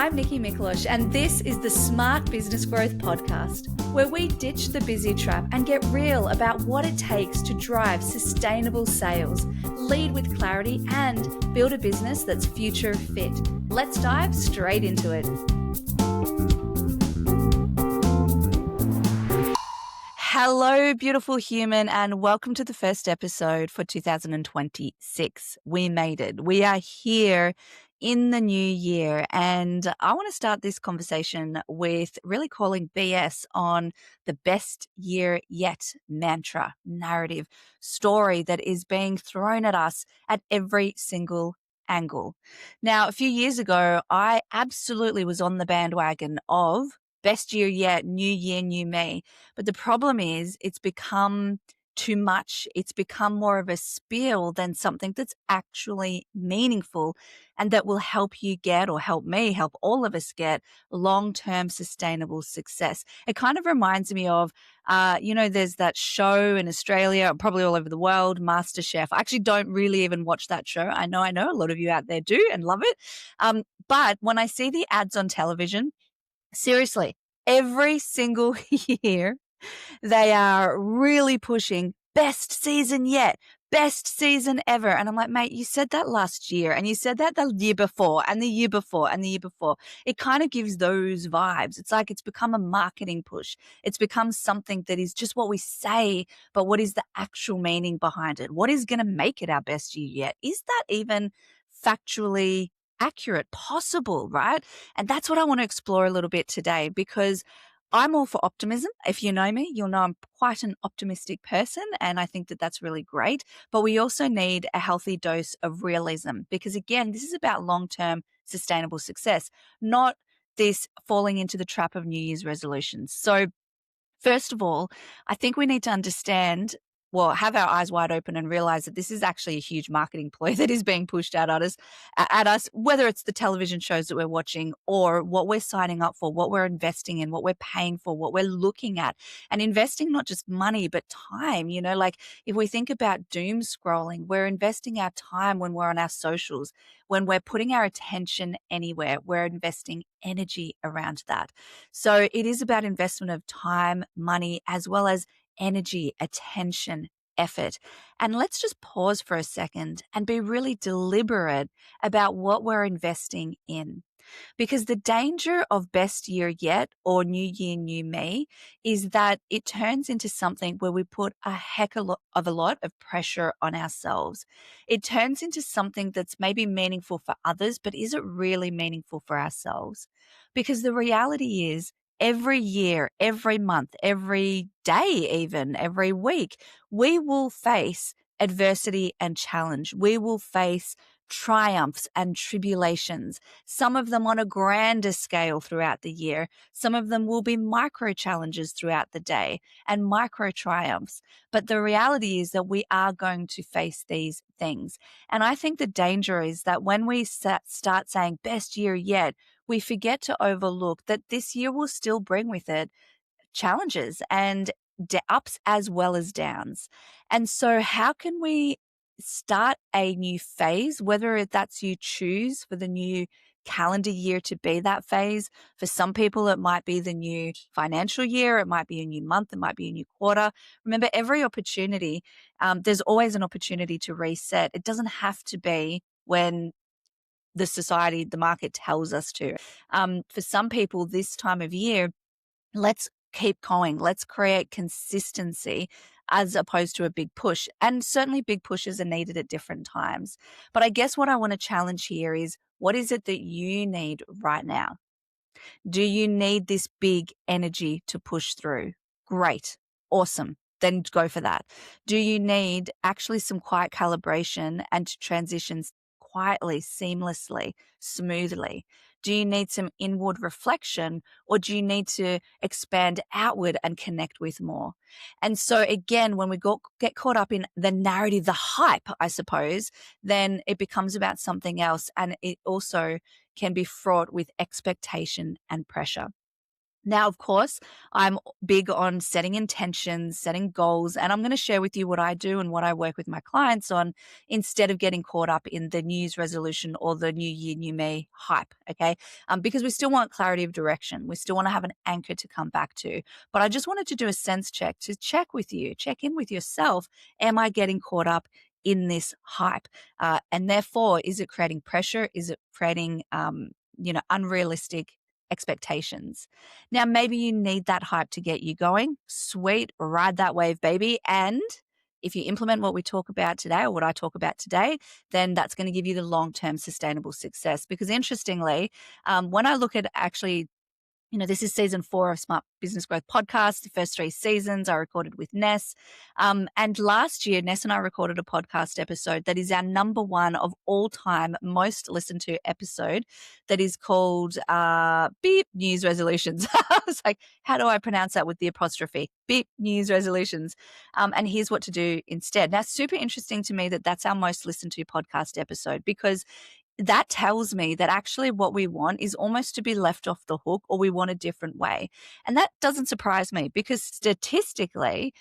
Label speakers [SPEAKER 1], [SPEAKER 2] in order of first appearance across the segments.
[SPEAKER 1] I'm Nicky Miklos, and this is the Smart Business Growth Podcast, where we ditch the busy trap and get real about what it takes to drive sustainable sales, lead with clarity, and build a business that's future fit. Let's dive straight into it. Hello, beautiful human, and welcome to the first episode for 2026. We made it. We are here in the new year, and I want to start this conversation with really calling BS on the best year yet mantra, narrative, story that is being thrown at us at every single angle. Now, a few years ago, I absolutely was on the bandwagon of best year yet, new year, new me. But the problem is it's become too much. It's become more of a spiel than something that's actually meaningful and that will help you get, or help me, help all of us get long-term sustainable success. It kind of reminds me of, there's that show in Australia, probably all over the world, MasterChef. I actually don't really even watch that show. I know a lot of you out there do and love it. But when I see the ads on television, seriously, every single year, they are really pushing best season yet, best season ever. And I'm like, mate, you said that last year, and you said that the year before, and the year before, and the year before. It kind of gives those vibes. It's like it's become a marketing push. It's become something that is just what we say, but what is the actual meaning behind it? What is going to make it our best year yet? Is that even factually accurate, possible, right? And that's what I want to explore a little bit today, because I'm all for optimism. If you know me, you'll know I'm quite an optimistic person, and I think that that's really great. But we also need a healthy dose of realism, because again, this is about long-term sustainable success, not this falling into the trap of New Year's resolutions. So first of all, I think we need to understand, have our eyes wide open and realize that this is actually a huge marketing ploy that is being pushed out at us, whether it's the television shows that we're watching or what we're signing up for, what we're investing in, what we're paying for, what we're looking at, and investing not just money, but time. Like if we think about doom scrolling, we're investing our time when we're on our socials, when we're putting our attention anywhere, we're investing energy around that. So it is about investment of time, money, as well as energy, attention, effort. And let's just pause for a second and be really deliberate about what we're investing in. Because the danger of best year yet or new year, new me is that it turns into something where we put a heck of a lot of pressure on ourselves. It turns into something that's maybe meaningful for others, but is it really meaningful for ourselves? Because the reality is, every year, every month, every day, even every week, we will face adversity and challenge. We will face triumphs and tribulations, some of them on a grander scale throughout the year. Some of them will be micro challenges throughout the day and micro triumphs. But the reality is that we are going to face these things. And I think the danger is that when we start saying best year yet, we forget to overlook that this year will still bring with it challenges and ups as well as downs. And so how can we start a new phase, whether that's you choose for the new calendar year to be that phase? For some people, it might be the new financial year. It might be a new month. It might be a new quarter. Remember, every opportunity, there's always an opportunity to reset. It doesn't have to be when the market tells us to. For some people, this time of year, let's keep going. Let's create consistency as opposed to a big push. And certainly big pushes are needed at different times. But I guess what I want to challenge here is, what is it that you need right now? Do you need this big energy to push through? Great. Awesome. Then go for that. Do you need actually some quiet calibration and to transition quietly, seamlessly, smoothly? Do you need some inward reflection, or do you need to expand outward and connect with more? And so again, when we get caught up in the narrative, the hype, I suppose, then it becomes about something else. And it also can be fraught with expectation and pressure. Now, of course, I'm big on setting intentions, setting goals, and I'm going to share with you what I do and what I work with my clients on instead of getting caught up in the news resolution or the new year, new me hype. Okay. Because we still want clarity of direction. We still want to have an anchor to come back to. But I just wanted to do a sense check to check with you, check in with yourself. Am I getting caught up in this hype? And therefore, is it creating pressure? Is it creating, unrealistic expectations? Now, maybe you need that hype to get you going. Sweet, ride that wave, baby. And if you implement what we talk about today or what I talk about today, then that's going to give you the long term sustainable success. Because interestingly, when I look at actually this is season 4 of Smart Business Growth Podcast. The first 3 seasons I recorded with Ness. And last year, Ness and I recorded a podcast episode that is our number 1 of all time most listened to episode that is called Beep News Resolutions. It's like, how do I pronounce that with the apostrophe? Beep News Resolutions. And here's what to do instead. Now, super interesting to me that that's our most listened to podcast episode, because that tells me that actually what we want is almost to be left off the hook, or we want a different way. And that doesn't surprise me, because statistically,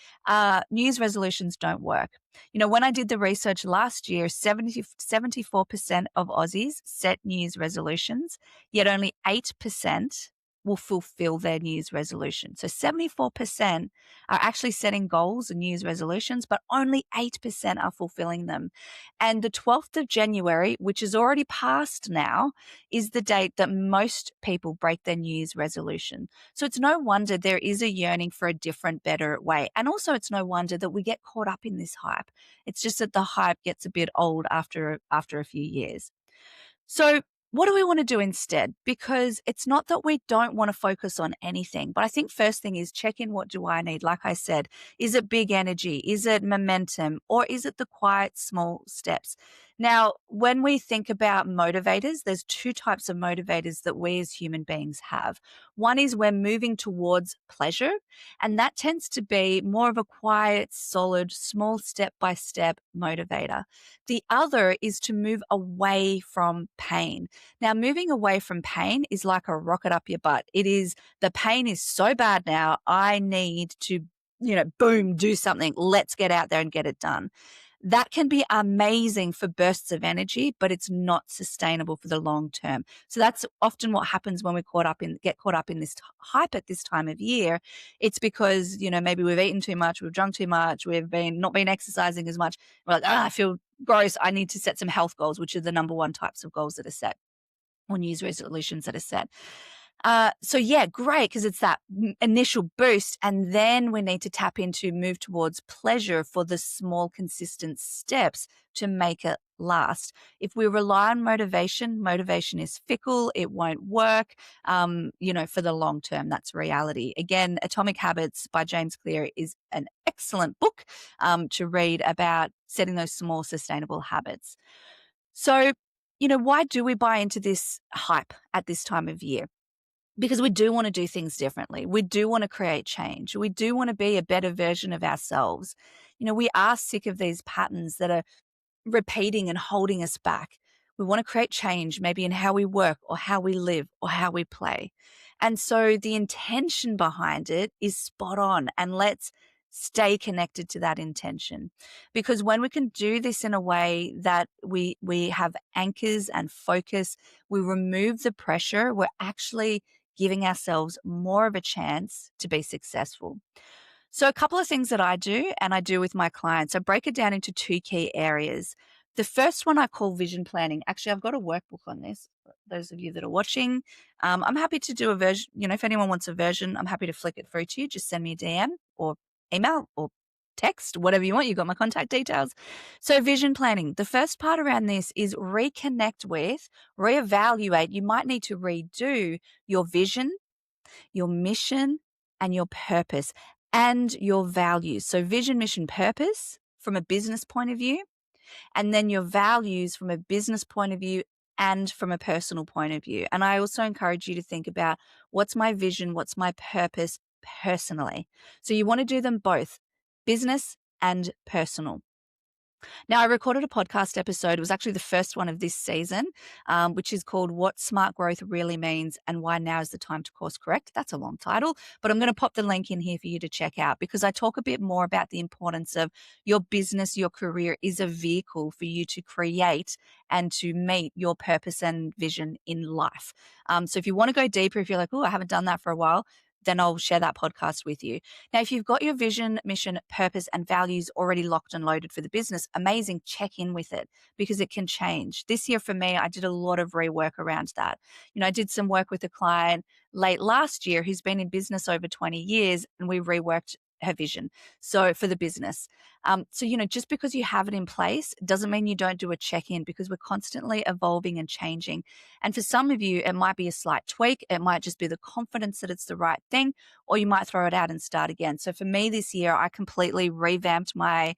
[SPEAKER 1] news resolutions don't work. When I did the research last year, 74% of Aussies set news resolutions, yet only 8% will fulfill their news resolution. So 74% are actually setting goals and news resolutions, but only 8% are fulfilling them. And the 12th of January, which is already passed now, is the date that most people break their New Year's resolution. So it's no wonder there is a yearning for a different, better way. And also it's no wonder that we get caught up in this hype. It's just that the hype gets a bit old after a few years. So what do we want to do instead? Because it's not that we don't want to focus on anything, but I think first thing is check in, what do I need? Like I said, is it big energy? Is it momentum? Or is it the quiet, small steps? Now, when we think about motivators, there's 2 types of motivators that we as human beings have. One is we're moving towards pleasure, and that tends to be more of a quiet, solid, small step-by-step motivator. The other is to move away from pain. Now, moving away from pain is like a rocket up your butt. It is, the pain is so bad now, I need to, boom, do something. Let's get out there and get it done. That can be amazing for bursts of energy, but it's not sustainable for the long term. So that's often what happens when we get caught up in this hype at this time of year. It's because, maybe we've eaten too much, we've drunk too much, we've not been exercising as much. We're like, I feel gross. I need to set some health goals, which are the number 1 types of goals that are set, or New Year's resolutions that are set. So yeah, great, because it's that initial boost, and then we need to tap into, move towards pleasure for the small, consistent steps to make it last. If we rely on motivation is fickle. It won't work, for the long term. That's reality. Again, Atomic Habits by James Clear is an excellent book to read about setting those small, sustainable habits. So, why do we buy into this hype at this time of year? Because we do want to do things differently. We do want to create change. We do want to be a better version of ourselves. We are sick of these patterns that are repeating and holding us back. We want to create change, maybe in how we work or how we live or how we play. And so the intention behind it is spot on, and let's stay connected to that intention. Because when we can do this in a way that we have anchors and focus, we remove the pressure, we're actually giving ourselves more of a chance to be successful. So a couple of things that I do, and I do with my clients, I break it down into 2 key areas. The first one I call vision planning. Actually, I've got a workbook on this. For those of you that are watching, I'm happy to do a version. If anyone wants a version, I'm happy to flick it through to you. Just send me a DM or email or text, whatever you want. You got my contact details. So vision planning. The first part around this is reconnect with, reevaluate. You might need to redo your vision, your mission, and your purpose, and your values. So vision, mission, purpose from a business point of view, and then your values from a business point of view and from a personal point of view. And I also encourage you to think about, what's my vision, what's my purpose personally. So you want to do them both, business and personal. Now, I recorded a podcast episode. It was actually the first one of this season, which is called What Smart Growth Really Means and Why Now is the Time to Course Correct. That's a long title, but I'm going to pop the link in here for you to check out because I talk a bit more about the importance of your business, your career is a vehicle for you to create and to meet your purpose and vision in life. So if you want to go deeper, if you're like, oh, I haven't done that for a while, then I'll share that podcast with you. Now, if you've got your vision, mission, purpose, and values already locked and loaded for the business, amazing, check in with it because it can change. This year for me, I did a lot of rework around that. I did some work with a client late last year who's been in business over 20 years, and we reworked her vision. So for the business. Just because you have it in place doesn't mean you don't do a check-in because we're constantly evolving and changing. And for some of you, it might be a slight tweak. It might just be the confidence that it's the right thing, or you might throw it out and start again. So for me this year, I completely revamped my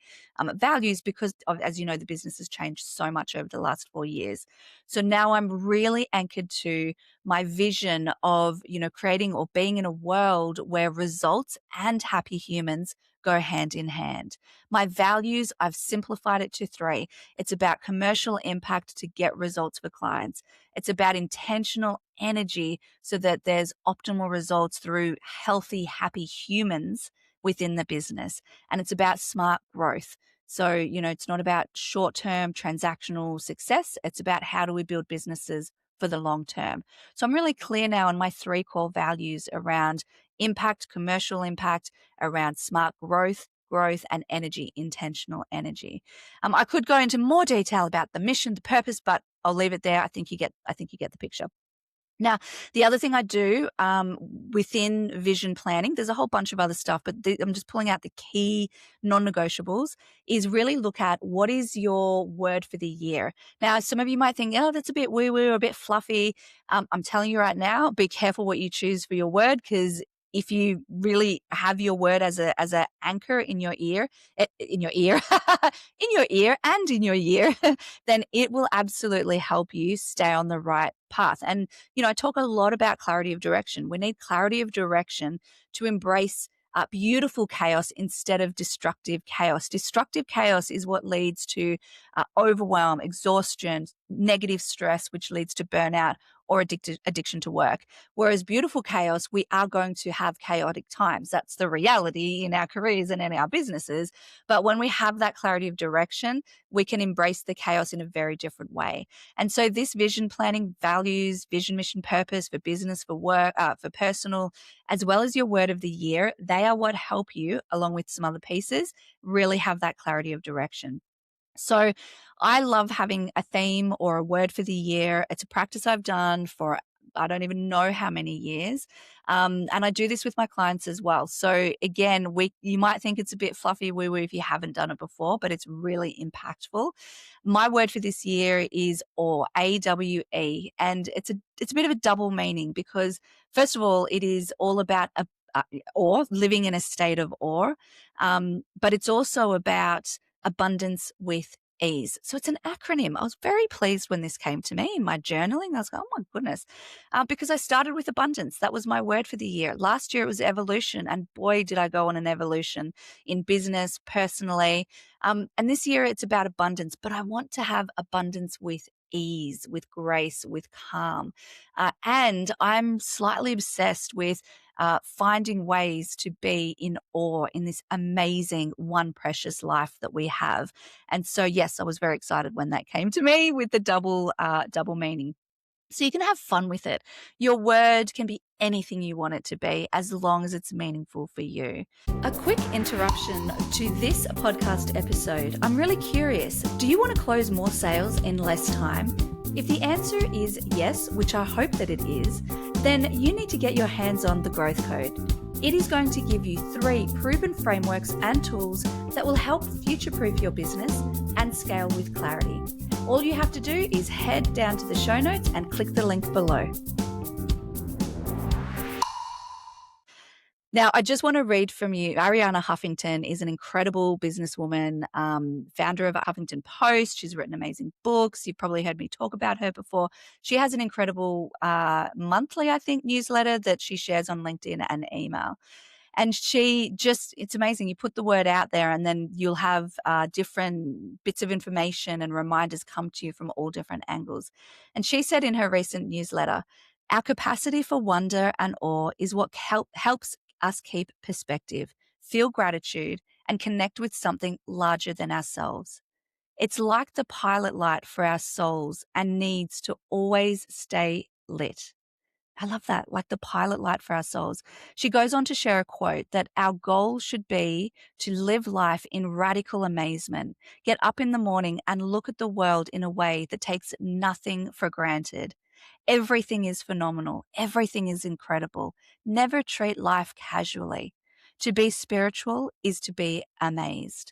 [SPEAKER 1] values because as you know, the business has changed so much over the last 4 years. So now I'm really anchored to my vision of, creating or being in a world where results and happy humans go hand in hand. My values, I've simplified it to 3. It's about commercial impact to get results for clients. It's about intentional energy so that there's optimal results through healthy, happy humans within the business. And it's about smart growth. So, it's not about short-term transactional success. It's about how do we build businesses for the long term. So I'm really clear now on my 3 core values around impact, commercial impact, around smart growth and energy, intentional energy. I could go into more detail about the mission, the purpose, but I'll leave it there. I think you get the picture. Now, the other thing I do within vision planning, there's a whole bunch of other stuff, but I'm just pulling out the key non-negotiables, is really look at what is your word for the year. Now, some of you might think, oh, that's a bit woo-woo, a bit fluffy. I'm telling you right now, be careful what you choose for your word because if you really have your word as a anchor in your ear, in your ear, in your ear and in your year, then it will absolutely help you stay on the right path. And I talk a lot about clarity of direction. We need clarity of direction to embrace beautiful chaos instead of destructive chaos. Destructive chaos is what leads to overwhelm, exhaustion, negative stress, which leads to burnout or addiction to work. Whereas beautiful chaos, we are going to have chaotic times. That's the reality in our careers and in our businesses. But when we have that clarity of direction, we can embrace the chaos in a very different way. And so this vision planning, values, vision, mission, purpose for business, for work, for personal, as well as your word of the year, they are what help you, along with some other pieces, really have that clarity of direction. So I love having a theme or a word for the year. It's a practice I've done for I don't even know how many years. And I do this with my clients as well. So again, you might think it's a bit fluffy woo-woo if you haven't done it before, but it's really impactful. My word for this year is awe, AWE. And it's a bit of a double meaning because first of all, it is all about awe, living in a state of awe. But it's also about abundance with ease. So it's an acronym. I was very pleased when this came to me in my journaling. I was like, oh my goodness, because I started with abundance. That was my word for the year. Last year it was evolution, and boy, did I go on an evolution in business, personally. And this year it's about abundance, but I want to have abundance with ease, with grace, with calm. And I'm slightly obsessed with finding ways to be in awe in this amazing one precious life that we have. And so, yes, I was very excited when that came to me with the double meaning. So you can have fun with it. Your word can be anything you want it to be as long as it's meaningful for you. A quick interruption to this podcast episode. I'm really curious. Do you want to close more sales in less time? If the answer is yes, which I hope that it is, then you need to get your hands on the Growth Code. It is going to give you 3 proven frameworks and tools that will help future-proof your business and scale with clarity. All you have to do is head down to the show notes and click the link below. Now, I just want to read from you. Arianna Huffington is an incredible businesswoman, founder of Huffington Post. She's written amazing books. You've probably heard me talk about her before. She has an incredible monthly, I think, newsletter that she shares on LinkedIn and email. And it's amazing. You put the word out there and then you'll have different bits of information and reminders come to you from all different angles. And she said in her recent newsletter, our capacity for wonder and awe is what helps us keep perspective, feel gratitude, and connect with something larger than ourselves. It's like the pilot light for our souls and needs to always stay lit. I love that, like the pilot light for our souls. She goes on to share a quote that our goal should be to live life in radical amazement, get up in the morning and look at the world in a way that takes nothing for granted. Everything is phenomenal. Everything is incredible. Never treat life casually. To be spiritual is to be amazed.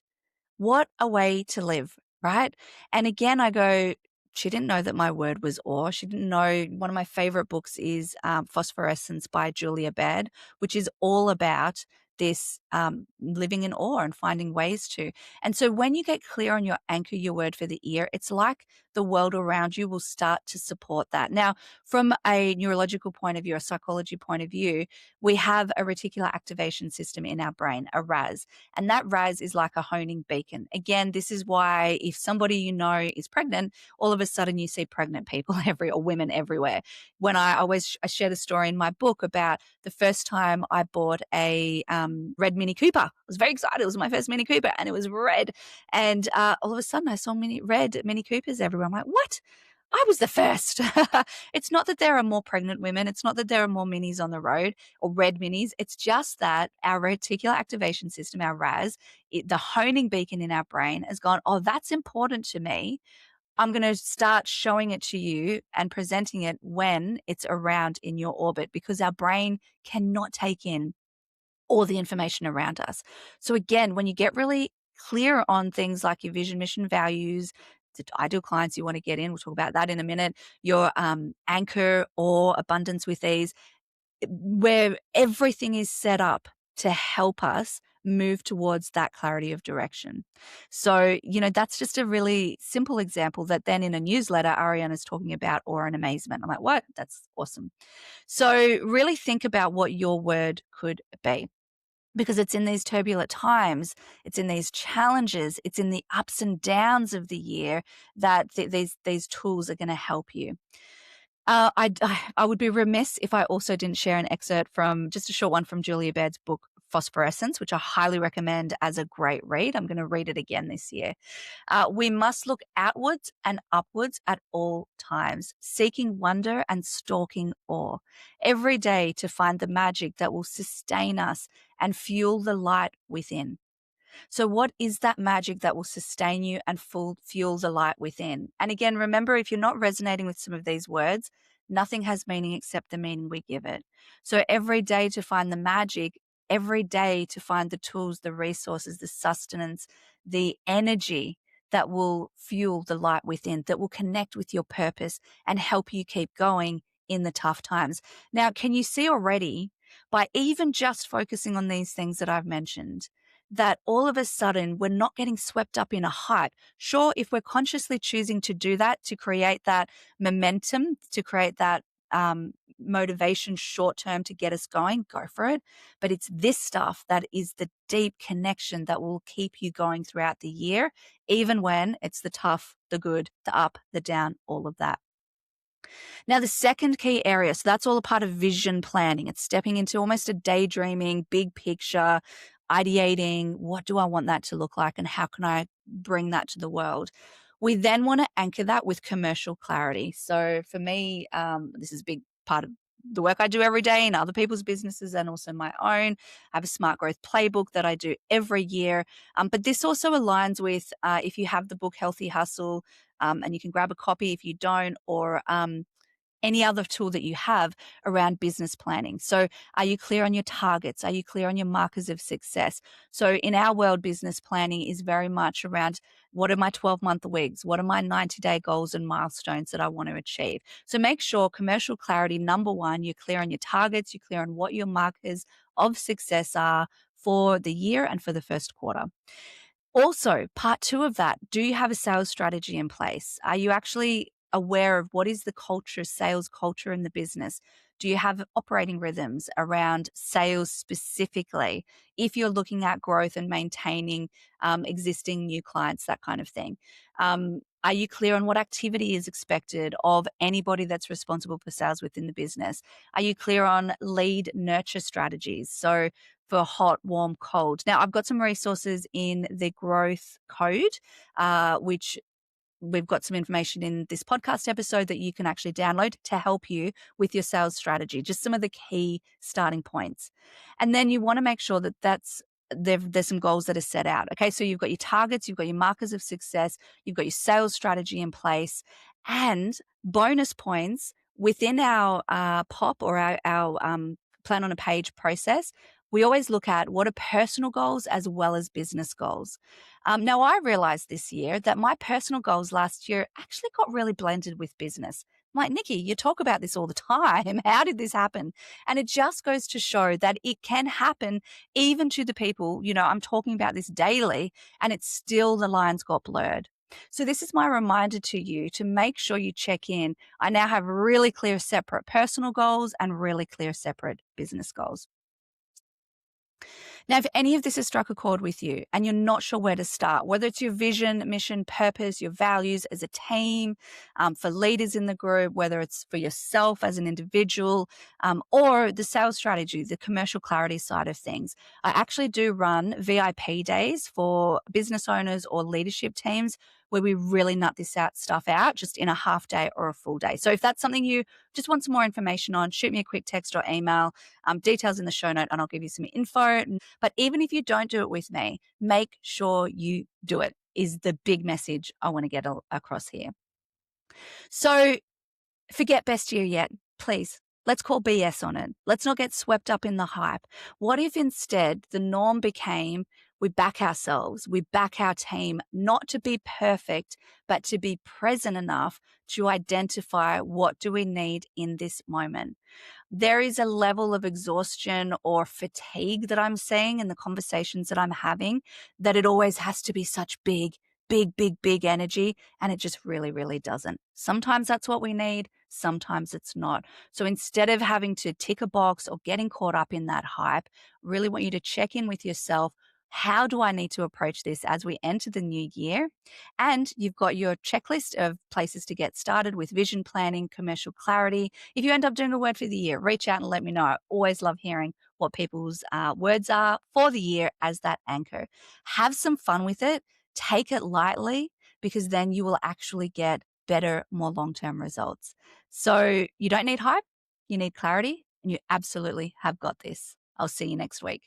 [SPEAKER 1] What a way to live, right? And again, I go, she didn't know that my word was awe. She didn't know. One of my favorite books is Phosphorescence by Julia Baird, which is all about this living in awe and finding ways to. And so when you get clear on your anchor, your word for the year, it's like the world around you will start to support that. Now, from a neurological point of view, a psychology point of view, we have a reticular activation system in our brain, a RAS. And that RAS is like a honing beacon. Again, this is why if somebody you know is pregnant, all of a sudden you see pregnant people or women everywhere. When I share the story in my book about the first time I bought a red Mini Cooper. I was very excited. It was my first Mini Cooper and it was red. And all of a sudden I saw red Mini Coopers everywhere. I'm like, what? I was the first. It's not that there are more pregnant women. It's not that there are more minis on the road or red minis. It's just that our reticular activation system, our RAS, the honing beacon in our brain has gone, oh, that's important to me. I'm going to start showing it to you and presenting it when it's around in your orbit because our brain cannot take in all the information around us. So again, when you get really clear on things like your vision, mission, values, the ideal clients you want to get in, we'll talk about that in a minute, your anchor or abundance with ease, where everything is set up to help us move towards that clarity of direction. So, that's just a really simple example that then in a newsletter, Ariana's talking about awe and amazement. I'm like, what? That's awesome. So really think about what your word could be because it's in these turbulent times, it's in these challenges, it's in the ups and downs of the year that these tools are going to help you. I would be remiss if I also didn't share an excerpt from just a short one from Julia Baird's book, Phosphorescence, which I highly recommend as a great read. I'm going to read it again this year. We must look outwards and upwards at all times, seeking wonder and stalking awe, every day to find the magic that will sustain us and fuel the light within. So, what is that magic that will sustain you and fuel the light within? And again, remember, if you're not resonating with some of these words, nothing has meaning except the meaning we give it. So, every day to find the magic, every day to find the tools, the resources, the sustenance, the energy that will fuel the light within, that will connect with your purpose and help you keep going in the tough times. Now, can you see already by even just focusing on these things that I've mentioned, that all of a sudden we're not getting swept up in a hype? Sure, if we're consciously choosing to do that, to create that momentum, to create that motivation short term to get us going, go for it. But it's this stuff that is the deep connection that will keep you going throughout the year, even when it's the tough, the good, the up, the down, all of that. Now, the second key area, so that's all a part of vision planning. It's stepping into almost a daydreaming, big picture, ideating, what do I want that to look like and how can I bring that to the world? We then want to anchor that with commercial clarity. So for me, this is a big part of the work I do every day in other people's businesses and also my own. I have a smart growth playbook that I do every year. But this also aligns with if you have the book Healthy Hustle, and you can grab a copy if you don't, or any other tool that you have around business planning. So are you clear on your targets? Are you clear on your markers of success? So in our world, business planning is very much around what are my 12-month weeks? What are my 90-day goals and milestones that I want to achieve? So make sure commercial clarity, number one, you're clear on your targets, you're clear on what your markers of success are for the year and for the first quarter. Also, part two of that, do you have a sales strategy in place? Are you actually aware of what is the culture, sales culture in the business? Do you have operating rhythms around sales specifically? If you're looking at growth and maintaining existing new clients, that kind of thing. Are you clear on what activity is expected of anybody that's responsible for sales within the business? Are you clear on lead nurture strategies? So for hot, warm, cold. Now, I've got some resources in the growth code, which we've got some information in this podcast episode that you can actually download to help you with your sales strategy, just some of the key starting points. And then you want to make sure that there's some goals that are set out. Okay, so you've got your targets, you've got your markers of success, you've got your sales strategy in place, and bonus points within our POP or our plan on a page process. We always look at what are personal goals as well as business goals. Now, I realized this year that my personal goals last year actually got really blended with business. I'm like, Nikki, you talk about this all the time. How did this happen? And it just goes to show that it can happen even to the people, I'm talking about this daily, and it's still the lines got blurred. So this is my reminder to you to make sure you check in. I now have really clear separate personal goals and really clear separate business goals. Now, if any of this has struck a chord with you and you're not sure where to start, whether it's your vision, mission, purpose, your values as a team, for leaders in the group, whether it's for yourself as an individual, or the sales strategy, the commercial clarity side of things, I actually do run VIP days for business owners or leadership teams where we really nut this stuff out just in a half day or a full day. So if that's something you just want some more information on, shoot me a quick text or email, details in the show note, and I'll give you some info. But even if you don't do it with me, make sure you do it is the big message I want to get across here. So forget best year yet, please. Let's call BS on it. Let's not get swept up in the hype. What if instead the norm became we back ourselves, we back our team, not to be perfect, but to be present enough to identify what do we need in this moment. There is a level of exhaustion or fatigue that I'm seeing in the conversations that I'm having that it always has to be such big energy, and it just really, really doesn't. Sometimes that's what we need. Sometimes it's not. So instead of having to tick a box or getting caught up in that hype, really want you to check in with yourself. How do I need to approach this as we enter the new year? And you've got your checklist of places to get started with vision planning, commercial clarity. If you end up doing a word for the year, reach out and let me know. I always love hearing what people's words are for the year as that anchor. Have some fun with it. Take it lightly, because then you will actually get better, more long-term results. So you don't need hype, you need clarity, and you absolutely have got this. I'll see you next week.